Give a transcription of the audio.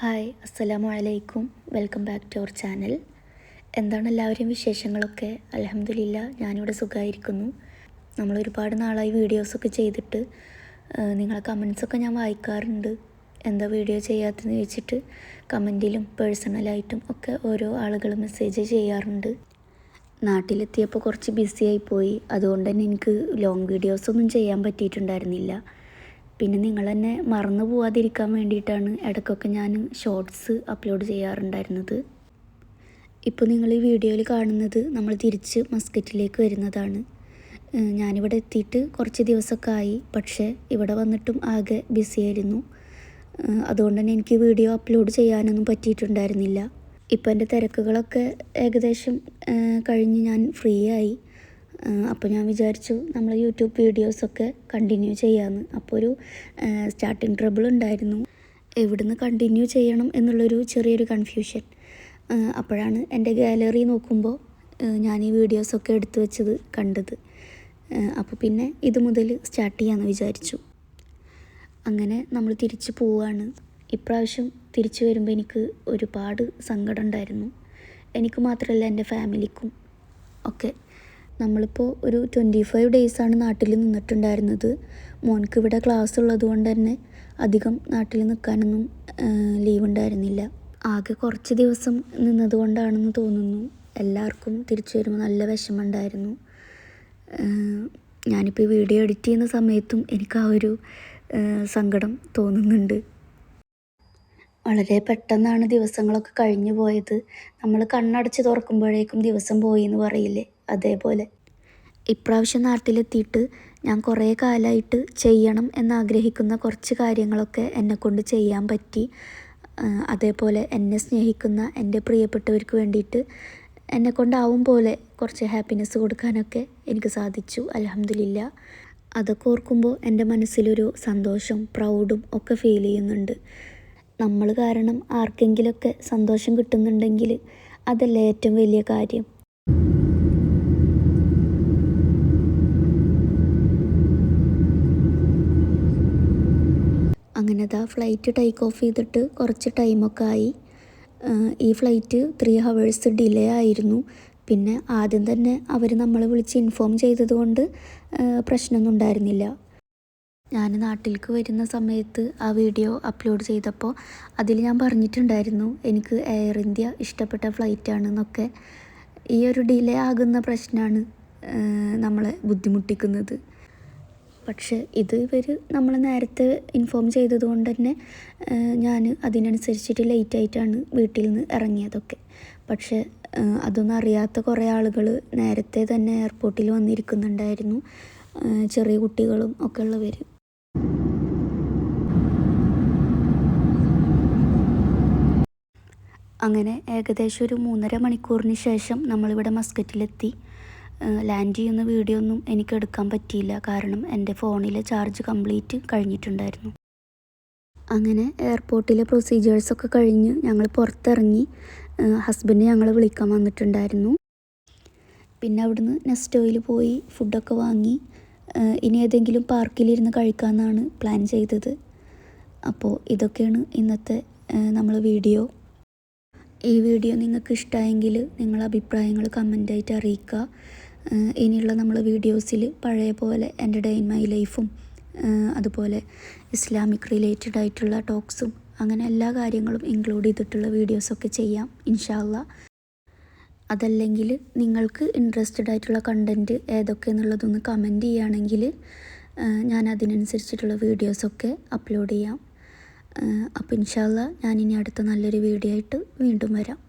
Hi, അസ്സലാമു അലൈക്കും. Welcome back to our channel. എന്താണ് എല്ലാവരെയും വിശേഷങ്ങളൊക്കെ? അൽഹംദുലില്ലാ, ഞാനിവിടെ സുഖമായിരിക്കുന്നു. നമ്മൾ ഒരുപാട് നാളായി വീഡിയോസൊക്കെ ചെയ്തിട്ട്. നിങ്ങളെ കമൻസൊക്കെ ഞാൻ വായിക്കാറുണ്ട്. എന്താ വീഡിയോ ചെയ്യാത്തതെന്ന് ചോദിച്ചിട്ട് കമൻറ്റിലും പേഴ്സണലായിട്ടും ഒക്കെ ഓരോ ആളുകൾ മെസ്സേജ് ചെയ്യാറുണ്ട്. നാട്ടിലെത്തിയപ്പോൾ കുറച്ച് ബിസി ആയിപ്പോയി. അതുകൊണ്ട് തന്നെ എനിക്ക് ലോങ് വീഡിയോസൊന്നും ചെയ്യാൻ പറ്റിയിട്ടുണ്ടായിരുന്നില്ല. പിന്നെ നിങ്ങൾ തന്നെ മറന്നു പോവാതിരിക്കാൻ വേണ്ടിയിട്ടാണ് ഇടയ്ക്കൊക്കെ ഞാൻ ഷോർട്സ് അപ്ലോഡ് ചെയ്യാറുണ്ടായിരുന്നത്. ഇപ്പോൾ നിങ്ങൾ ഈ വീഡിയോയിൽ കാണുന്നത് നമ്മൾ തിരിച്ച് മസ്കറ്റിലേക്ക് വരുന്നതാണ്. ഞാനിവിടെ എത്തിയിട്ട് കുറച്ച് ദിവസമൊക്കെ ആയി. പക്ഷേ ഇവിടെ വന്നിട്ടും ആകെ ബിസിയായിരുന്നു. അതുകൊണ്ട് തന്നെ എനിക്ക് വീഡിയോ അപ്ലോഡ് ചെയ്യാനൊന്നും പറ്റിയിട്ടുണ്ടായിരുന്നില്ല. ഇപ്പോൾ എൻ്റെ തിരക്കുകളൊക്കെ ഏകദേശം കഴിഞ്ഞ് ഞാൻ ഫ്രീ ആയി. അപ്പോൾ ഞാൻ വിചാരിച്ചു നമ്മൾ യൂട്യൂബ് വീഡിയോസൊക്കെ കണ്ടിന്യൂ ചെയ്യാമെന്ന്. അപ്പോൾ ഒരു സ്റ്റാർട്ടിങ് ട്രബിൾ ഉണ്ടായിരുന്നു. എവിടുന്ന് കണ്ടിന്യൂ ചെയ്യണം എന്നുള്ളൊരു ചെറിയൊരു കൺഫ്യൂഷൻ. അപ്പോഴാണ് എൻ്റെ ഗാലറി നോക്കുമ്പോൾ ഞാൻ ഈ വീഡിയോസൊക്കെ എടുത്തു വെച്ചത് കണ്ടത്. അപ്പോൾ പിന്നെ ഇത് മുതൽ സ്റ്റാർട്ട് ചെയ്യാമെന്ന് വിചാരിച്ചു. അങ്ങനെ നമ്മൾ തിരിച്ചു പോവുകയാണ്. ഇപ്രാവശ്യം തിരിച്ചു വരുമ്പോൾ എനിക്ക് ഒരുപാട് സങ്കടം ഉണ്ടായിരുന്നു. എനിക്ക് മാത്രമല്ല, എൻ്റെ ഫാമിലിക്കും ഒക്കെ. നമ്മളിപ്പോൾ ഒരു 25 ഡേയ്സാണ് നാട്ടിൽ നിന്നിട്ടുണ്ടായിരുന്നത്. മോൻക്ക് ഇവിടെ ക്ലാസ് ഉള്ളത് കൊണ്ട് തന്നെ അധികം നാട്ടിൽ നിൽക്കാനൊന്നും ലീവ് ഉണ്ടായിരുന്നില്ല. ആകെ കുറച്ച് ദിവസം നിന്നതുകൊണ്ടാണെന്ന് തോന്നുന്നു എല്ലാവർക്കും തിരിച്ചു വരുമ്പോൾ നല്ല വിഷമമുണ്ടായിരുന്നു. ഞാനിപ്പോൾ ഈ വീഡിയോ എഡിറ്റ് ചെയ്യുന്ന സമയത്തും എനിക്ക് ആ ഒരു സങ്കടം തോന്നുന്നുണ്ട്. വളരെ പെട്ടെന്നാണ് ദിവസങ്ങളൊക്കെ കഴിഞ്ഞു പോയത്. നമ്മൾ കണ്ണടച്ച് തുറക്കുമ്പോഴേക്കും ദിവസം പോയി എന്ന് പറയില്ലേ, അതേപോലെ. ഇപ്രാവശ്യം നാട്ടിലെത്തിയിട്ട് ഞാൻ കുറേ കാലമായിട്ട് ചെയ്യണം എന്നാഗ്രഹിക്കുന്ന കുറച്ച് കാര്യങ്ങളൊക്കെ എന്നെക്കൊണ്ട് ചെയ്യാൻ പറ്റി. അതേപോലെ എന്നെ സ്നേഹിക്കുന്ന എൻ്റെ പ്രിയപ്പെട്ടവർക്ക് വേണ്ടിയിട്ട് എന്നെക്കൊണ്ടാവും പോലെ കുറച്ച് ഹാപ്പിനെസ് കൊടുക്കാനൊക്കെ എനിക്ക് സാധിച്ചു, അൽഹംദുലില്ലാ. അതൊക്കെ ഓർക്കുമ്പോൾ എൻ്റെ മനസ്സിലൊരു സന്തോഷം, പ്രൗഡും ഒക്കെ ഫീൽ ചെയ്യുന്നുണ്ട്. നമ്മൾ കാരണം ആർക്കെങ്കിലുമൊക്കെ സന്തോഷം കിട്ടുന്നുണ്ടെങ്കിൽ അതല്ലേ ഏറ്റവും വലിയ കാര്യം. അങ്ങനെ ഫ്ലൈറ്റ് ടേക്ക് ഓഫ് ചെയ്തിട്ട് കുറച്ച് ടൈമൊക്കെ ആയി. ഈ ഫ്ലൈറ്റ് 3 hours ഡിലേ ആയിരുന്നു. പിന്നെ ആദ്യം തന്നെ അവർ നമ്മളെ വിളിച്ച് ഇൻഫോം ചെയ്തതുകൊണ്ട് പ്രശ്നമൊന്നും ഉണ്ടായിരുന്നില്ല. ഞാൻ നാട്ടിലേക്ക് വരുന്ന സമയത്ത് ആ വീഡിയോ അപ്ലോഡ് ചെയ്തപ്പോൾ അതിൽ ഞാൻ പറഞ്ഞിട്ടുണ്ടായിരുന്നു എനിക്ക് എയർ ഇന്ത്യ ഇഷ്ടപ്പെട്ട ഫ്ലൈറ്റാണെന്നൊക്കെ. ഈ ഒരു ഡിലേ ആകുന്ന പ്രശ്നമാണ് നമ്മളെ ബുദ്ധിമുട്ടിക്കുന്നത്. പക്ഷേ ഇത് ഇവർ നമ്മൾ നേരത്തെ ഇൻഫോം ചെയ്തതുകൊണ്ട് തന്നെ ഞാൻ അതിനനുസരിച്ചിട്ട് ലേറ്റായിട്ടാണ് വീട്ടിൽ നിന്ന് ഇറങ്ങിയതൊക്കെ. പക്ഷേ അതൊന്നും അറിയാത്ത കുറേ ആളുകൾ നേരത്തെ തന്നെ എയർപോർട്ടിൽ വന്നിരിക്കുന്നുണ്ടായിരുന്നു, ചെറിയ കുട്ടികളും ഒക്കെ ഉള്ളവർ. അങ്ങനെ ഏകദേശം ഒരു 3.5 മണിക്കൂറിന് ശേഷം നമ്മളിവിടെ മസ്കറ്റിലെത്തി. ലാൻഡ് ചെയ്യുന്ന വീഡിയോ ഒന്നും എനിക്ക് എടുക്കാൻ പറ്റിയില്ല, കാരണം എൻ്റെ ഫോണിലെ ചാർജ് കംപ്ലീറ്റ് കഴിഞ്ഞിട്ടുണ്ടായിരുന്നു. അങ്ങനെ എയർപോർട്ടിലെ പ്രൊസീജിയേഴ്സൊക്കെ കഴിഞ്ഞ് ഞങ്ങൾ പുറത്തിറങ്ങി. ഹസ്ബൻഡ് ഞങ്ങളെ വിളിക്കാൻ വന്നിട്ടുണ്ടായിരുന്നു. പിന്നെ അവിടുന്ന് നെസ്റ്റോയിൽ പോയി ഫുഡൊക്കെ വാങ്ങി ഇനി ഏതെങ്കിലും പാർക്കിലിരുന്ന് കഴിക്കാമെന്നാണ് പ്ലാൻ ചെയ്തത്. അപ്പോൾ ഇതൊക്കെയാണ് ഇന്നത്തെ നമ്മൾ വീഡിയോ. ഈ വീഡിയോ നിങ്ങൾക്ക് ഇഷ്ടമായെങ്കിൽ നിങ്ങളുടെ അഭിപ്രായങ്ങൾ കമൻ്റായിട്ട് അറിയിക്കുക. ഇനിയുള്ള നമ്മൾ വീഡിയോസിൽ പഴയ പോലെ എൻ്റെ ഡേ ഇൻ മൈ ലൈഫും അതുപോലെ ഇസ്ലാമിക് റിലേറ്റഡ് ആയിട്ടുള്ള ടോക്സും അങ്ങനെ എല്ലാ കാര്യങ്ങളും ഇൻക്ലൂഡ് ചെയ്തിട്ടുള്ള വീഡിയോസൊക്കെ ചെയ്യാം ഇൻഷാ അല്ലാ. അതല്ലെങ്കിൽ നിങ്ങൾക്ക് ഇൻട്രസ്റ്റഡ് ആയിട്ടുള്ള കണ്ടൻറ്റ് ഏതൊക്കെയെന്നുള്ളതൊന്ന് കമൻറ്റ് ചെയ്യുകയാണെങ്കിൽ ഞാൻ അതിനനുസരിച്ചിട്ടുള്ള വീഡിയോസൊക്കെ അപ്ലോഡ് ചെയ്യാം. അപ്പോൾ ഇൻഷാ അല്ലാ ഞാനിനി അടുത്ത നല്ലൊരു വീഡിയോ ആയിട്ട് വീണ്ടും വരാം.